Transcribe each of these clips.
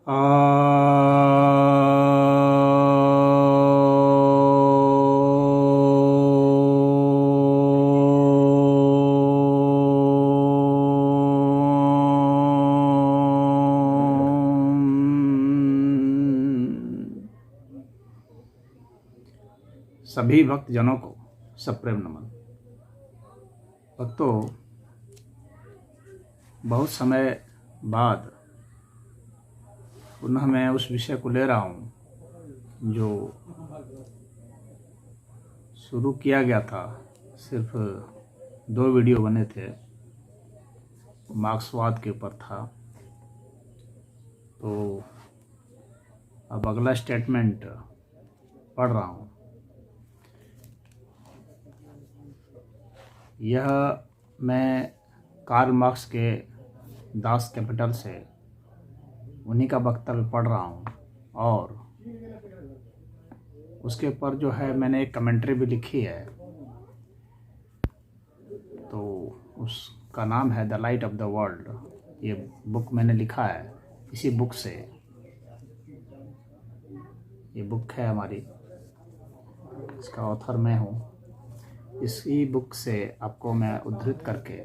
सभी भक्तजनों को सप्रेम नमन। भक्तों, बहुत समय बाद पुनः मैं उस विषय को ले रहा हूँ जो शुरू किया गया था। सिर्फ 2 वीडियो बने थे, मार्क्सवाद के ऊपर था। तो अब अगला स्टेटमेंट पढ़ रहा हूँ। यह मैं कार्ल मार्क्स के दास कैपिटल से उन्हीं का वक्तव्य पढ़ रहा हूँ, और उसके ऊपर जो है मैंने एक कमेंट्री भी लिखी है। तो उसका नाम है the light of the world. ये बुक मैंने लिखा है इसी बुक से। ये बुक है हमारी, इसका ऑथर मैं हूँ। इसी बुक से आपको मैं उद्धृत करके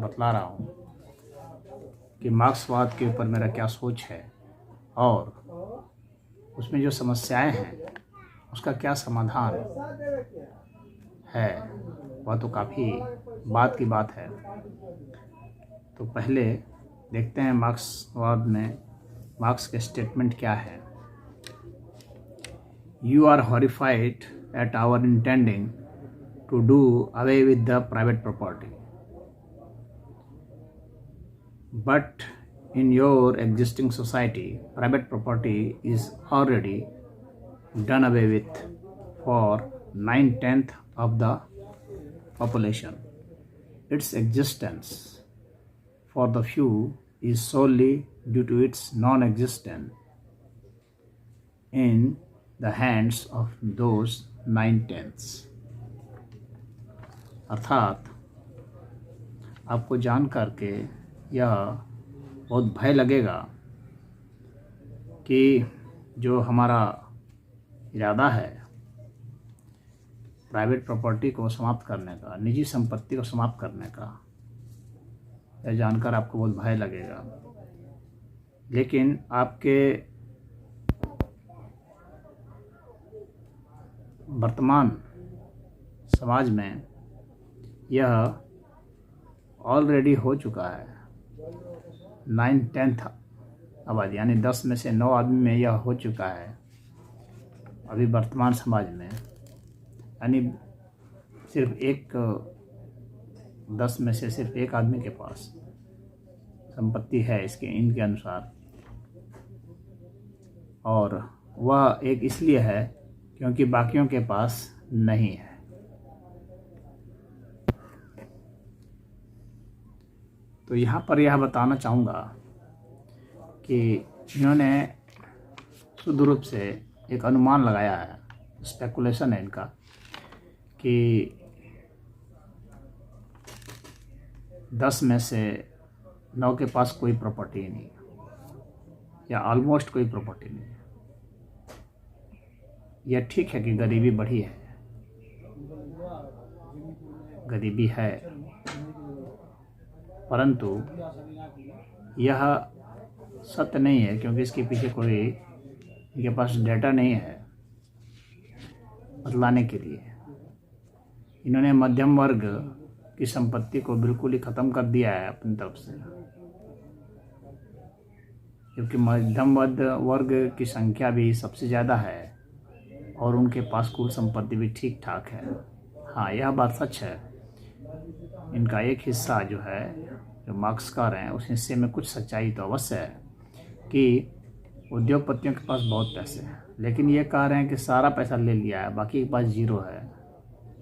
बतला रहा हूँ कि मार्क्सवाद के ऊपर मेरा क्या सोच है और उसमें जो समस्याएं हैं उसका क्या समाधान है। वह तो काफ़ी बात की बात है। तो पहले देखते हैं मार्क्सवाद में मार्क्स के स्टेटमेंट क्या है। You are horrified at our intending to do away with the private property, but in your existing society private property is already done away with for 9/10 of the population. Its existence for the few is solely due to its non-existence in the hands of those 9/10. अर्थात आपको जान करके यह बहुत भय लगेगा कि जो हमारा इरादा है प्राइवेट प्रॉपर्टी को समाप्त करने का, निजी संपत्ति को समाप्त करने का, यह जानकर आपको बहुत भय लगेगा। लेकिन आपके वर्तमान समाज में यह ऑलरेडी हो चुका है। 9/10 आबादी यानी 10 में से 9 आदमी में यह हो चुका है अभी वर्तमान समाज में। यानी सिर्फ 10 में से सिर्फ 1 आदमी के पास संपत्ति है इनके अनुसार, और वह एक इसलिए है क्योंकि बाकियों के पास नहीं है। तो यहाँ पर यह बताना चाहूँगा कि इन्होंने शुद्ध रूप से एक अनुमान लगाया है, स्पेकुलेशन है इनका, कि 10 में से 9 के पास कोई प्रॉपर्टी नहीं या ऑलमोस्ट कोई प्रॉपर्टी नहीं। यह ठीक है कि गरीबी बढ़ी है, गरीबी है, परंतु यह सत्य नहीं है क्योंकि इसके पीछे कोई इनके पास डेटा नहीं है बतलाने के लिए। इन्होंने मध्यम वर्ग की संपत्ति को बिल्कुल ही ख़त्म कर दिया है अपनी तरफ से, क्योंकि मध्यम वर्ग की संख्या भी सबसे ज़्यादा है और उनके पास कुल संपत्ति भी ठीक ठाक है। हाँ, यह बात सच है। इनका एक हिस्सा जो है, जो मार्क्सकार हैं, उस हिस्से में कुछ सच्चाई तो अवश्य है कि उद्योगपतियों के पास बहुत पैसे हैं, लेकिन ये कह रहे हैं कि सारा पैसा ले लिया है, बाकी के पास जीरो है,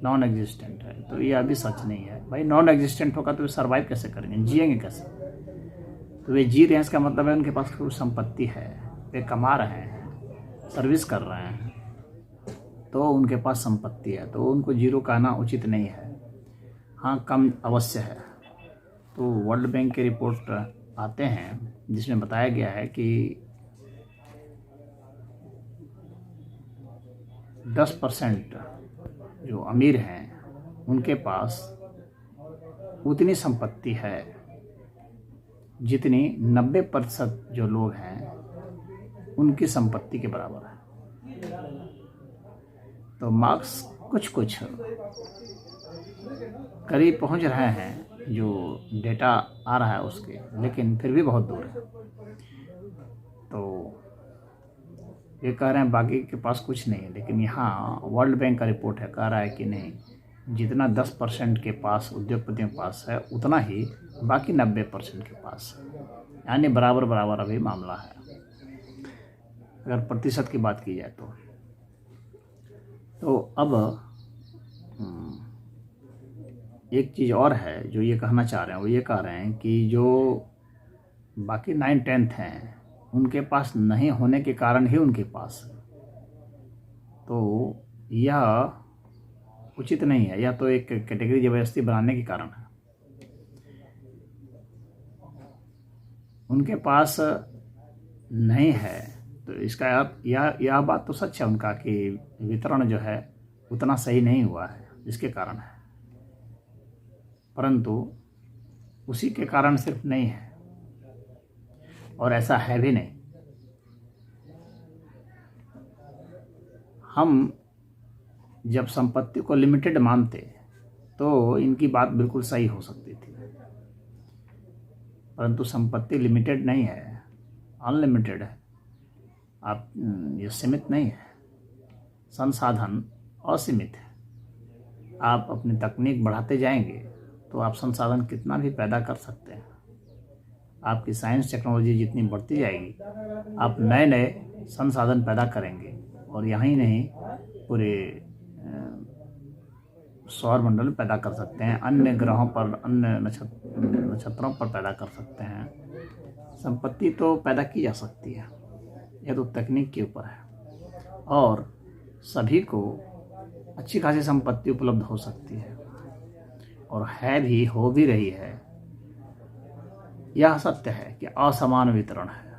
नॉन एग्जिस्टेंट है। तो ये अभी सच नहीं है भाई। नॉन एग्जिस्टेंट होगा तो वे सर्वाइव कैसे करेंगे, जिएंगे कैसे? तो वे जी रहे हैं, इसका मतलब है उनके पास कुछ संपत्ति है, वे कमा रहे हैं, सर्विस कर रहे हैं, तो उनके पास संपत्ति है, तो उनको जीरो कहना उचित नहीं है। हाँ, कम अवश्य है। तो वर्ल्ड बैंक की रिपोर्ट आते हैं जिसमें बताया गया है कि 10% जो अमीर हैं उनके पास उतनी संपत्ति है जितनी 90% जो लोग हैं उनकी संपत्ति के बराबर है। तो मार्क्स कुछ कुछ करीब पहुंच रहे हैं जो डेटा आ रहा है उसके, लेकिन फिर भी बहुत दूर है। तो ये कह रहे हैं बाकी के पास कुछ नहीं है, लेकिन यहाँ वर्ल्ड बैंक का रिपोर्ट है, कह रहा है कि नहीं, जितना 10% के पास उद्योगपतियों के पास है उतना ही बाकी 90% के पास है, यानी बराबर बराबर अभी मामला है अगर प्रतिशत की बात की जाए तो अब एक चीज़ और है जो ये कहना चाह रहे हैं, वो ये कह रहे हैं कि जो बाकी 9-10 हैं उनके पास नहीं होने के कारण ही उनके पास है। तो यह उचित नहीं है, यह तो एक कैटेगरी जबरदस्ती बनाने के कारण है। उनके पास नहीं है तो इसका यह बात तो सच है उनका कि वितरण जो है उतना सही नहीं हुआ है, जिसके कारण है। परंतु उसी के कारण सिर्फ नहीं है, और ऐसा है भी नहीं। हम जब संपत्ति को लिमिटेड मानते तो इनकी बात बिल्कुल सही हो सकती थी, परंतु संपत्ति लिमिटेड नहीं है, अनलिमिटेड है। आप ये सीमित नहीं है, संसाधन असीमित है। आप अपनी तकनीक बढ़ाते जाएंगे तो आप संसाधन कितना भी पैदा कर सकते हैं। आपकी साइंस टेक्नोलॉजी जितनी बढ़ती जाएगी आप नए नए संसाधन पैदा करेंगे, और यहीं नहीं पूरे सौर मंडल पैदा कर सकते हैं, अन्य ग्रहों पर, अन्य नक्षत्रों पर पैदा कर सकते हैं। संपत्ति तो पैदा की जा सकती है, यह तो तकनीक के ऊपर है, और सभी को अच्छी खासी संपत्ति उपलब्ध हो सकती है, और है भी, हो भी रही है। यह सत्य है कि असमान वितरण है,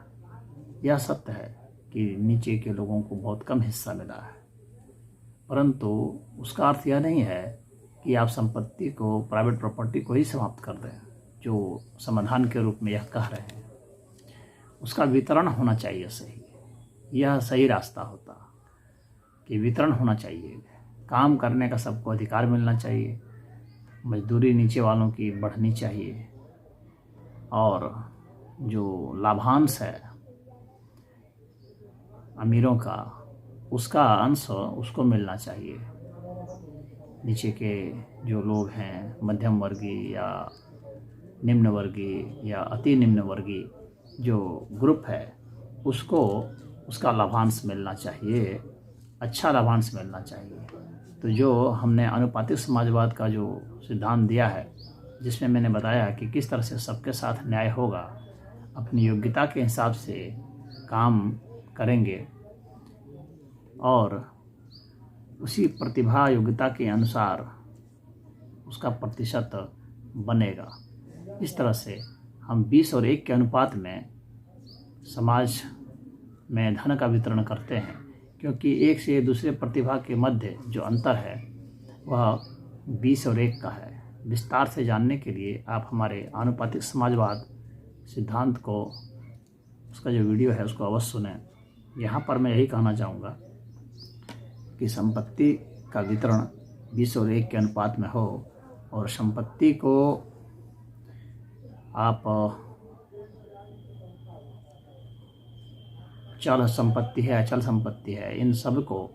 यह सत्य है कि नीचे के लोगों को बहुत कम हिस्सा मिला है, परंतु उसका अर्थ यह नहीं है कि आप संपत्ति को, प्राइवेट प्रॉपर्टी को ही समाप्त कर दें, जो समाधान के रूप में यह कह रहे हैं। उसका वितरण होना चाहिए सही, यह सही रास्ता होता कि वितरण होना चाहिए। काम करने का सबको अधिकार मिलना चाहिए, मजदूरी नीचे वालों की बढ़नी चाहिए, और जो लाभांश है अमीरों का, उसका अंश उसको मिलना चाहिए। नीचे के जो लोग हैं, मध्यम वर्गीय या निम्न वर्गीय या अति निम्न वर्गीय जो ग्रुप है, उसको उसका लाभांश मिलना चाहिए, अच्छा लाभांश मिलना चाहिए। तो जो हमने अनुपातिक समाजवाद का जो सिद्धांत दिया है, जिसमें मैंने बताया कि किस तरह से सबके साथ न्याय होगा, अपनी योग्यता के हिसाब से काम करेंगे और उसी प्रतिभा योग्यता के अनुसार उसका प्रतिशत बनेगा। इस तरह से हम 20 और 1 के अनुपात में समाज में धन का वितरण करते हैं, क्योंकि एक से दूसरे प्रतिभा के मध्य जो अंतर है वह 20 और 1 का है। विस्तार से जानने के लिए आप हमारे आनुपातिक समाजवाद सिद्धांत को, उसका जो वीडियो है उसको अवश्य सुनें। यहाँ पर मैं यही कहना चाहूँगा कि संपत्ति का वितरण 20 और 1 के अनुपात में हो, और संपत्ति को आप चल संपत्ति है, अचल संपत्ति है, इन सब को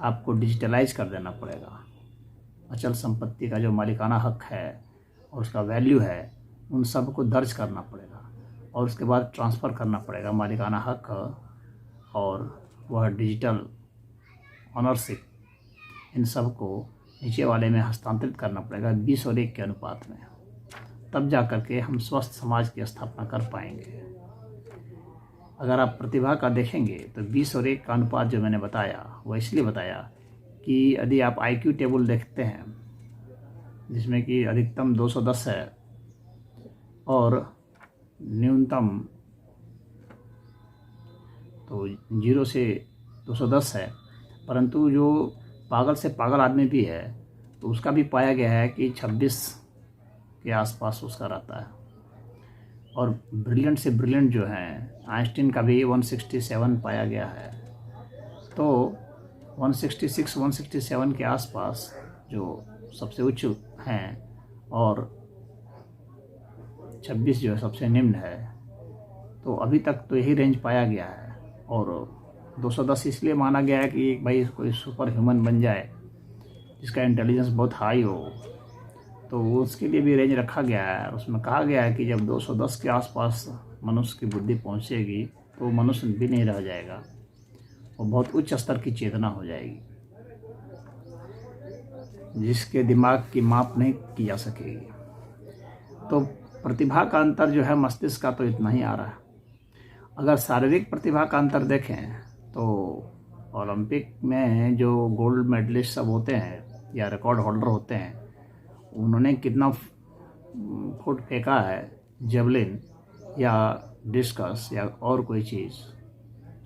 आपको डिजिटलाइज कर देना पड़ेगा। अचल संपत्ति का जो मालिकाना हक है और उसका वैल्यू है, उन सब को दर्ज करना पड़ेगा, और उसके बाद ट्रांसफ़र करना पड़ेगा मालिकाना हक, और वह डिजिटल ऑनरशिप, इन सब को नीचे वाले में हस्तांतरित करना पड़ेगा 20 और 1 के अनुपात में। तब जा कर के हम स्वस्थ समाज की स्थापना कर पाएंगे। अगर आप प्रतिभा का देखेंगे तो 20 और 1 का अनुपात जो मैंने बताया, वह इसलिए बताया कि यदि आप IQ टेबल देखते हैं जिसमें कि अधिकतम 210 है और न्यूनतम तो 0 से 210 है, परंतु जो पागल से पागल आदमी भी है तो उसका भी पाया गया है कि 26 के आसपास उसका रहता है। और ब्रिलियंट से ब्रिलियंट जो हैं, आइंस्टीन का भी 167 पाया गया है। तो 166 167 के आसपास जो सबसे उच्च हैं और 26 जो है सबसे निम्न है। तो अभी तक तो यही रेंज पाया गया है। और 210 इसलिए माना गया है कि भाई कोई सुपर ह्यूमन बन जाए जिसका इंटेलिजेंस बहुत हाई हो, तो उसके लिए भी रेंज रखा गया है। उसमें कहा गया है कि जब 210 के आसपास मनुष्य की बुद्धि पहुंचेगी तो मनुष्य भी नहीं रह जाएगा और बहुत उच्च स्तर की चेतना हो जाएगी जिसके दिमाग की माप नहीं की जा सकेगी। तो प्रतिभा का अंतर जो है मस्तिष्क का तो इतना ही आ रहा है। अगर शारीरिक प्रतिभा का अंतर देखें तो ओलंपिक में जो गोल्ड मेडलिस्ट सब होते हैं या रिकॉर्ड होल्डर होते हैं, उन्होंने कितना फुट फेंका है, जेवलिन या डिस्कस या और कोई चीज़,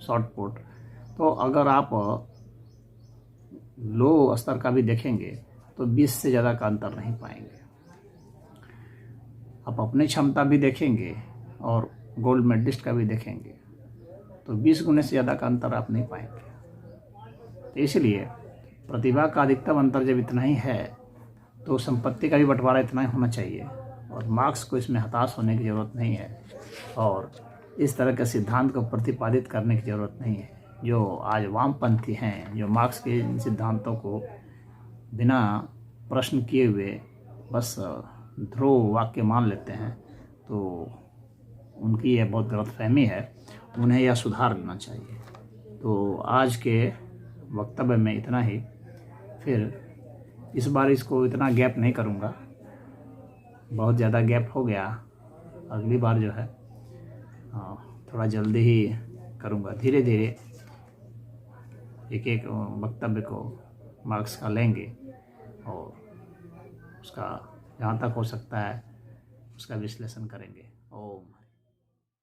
शॉट पुट। तो अगर आप लो स्तर का भी देखेंगे तो 20 से ज़्यादा का अंतर नहीं पाएंगे। आप अपनी क्षमता भी देखेंगे और गोल्ड मेडलिस्ट का भी देखेंगे तो 20 गुने से ज़्यादा का अंतर आप नहीं पाएंगे। तो इसलिए प्रतिभा का अधिकतम अंतर जब इतना ही है तो संपत्ति का भी बंटवारा इतना ही होना चाहिए और मार्क्स को इसमें हताश होने की ज़रूरत नहीं है और इस तरह के सिद्धांत को प्रतिपादित करने की ज़रूरत नहीं है। जो आज वामपंथी हैं, जो मार्क्स के इन सिद्धांतों को बिना प्रश्न किए हुए बस ध्रुव वाक्य मान लेते हैं, तो उनकी यह बहुत गलतफहमी है। उन्हें यह सुधार लेना चाहिए। तो आज के वक्तव्य में इतना ही। फिर इस बार इसको इतना गैप नहीं करूँगा, बहुत ज़्यादा गैप हो गया। अगली बार जो है थोड़ा जल्दी ही करूँगा। धीरे धीरे एक एक वक्तव्य को मार्क्स का लेंगे और उसका जहाँ तक हो सकता है उसका विश्लेषण करेंगे। ओम।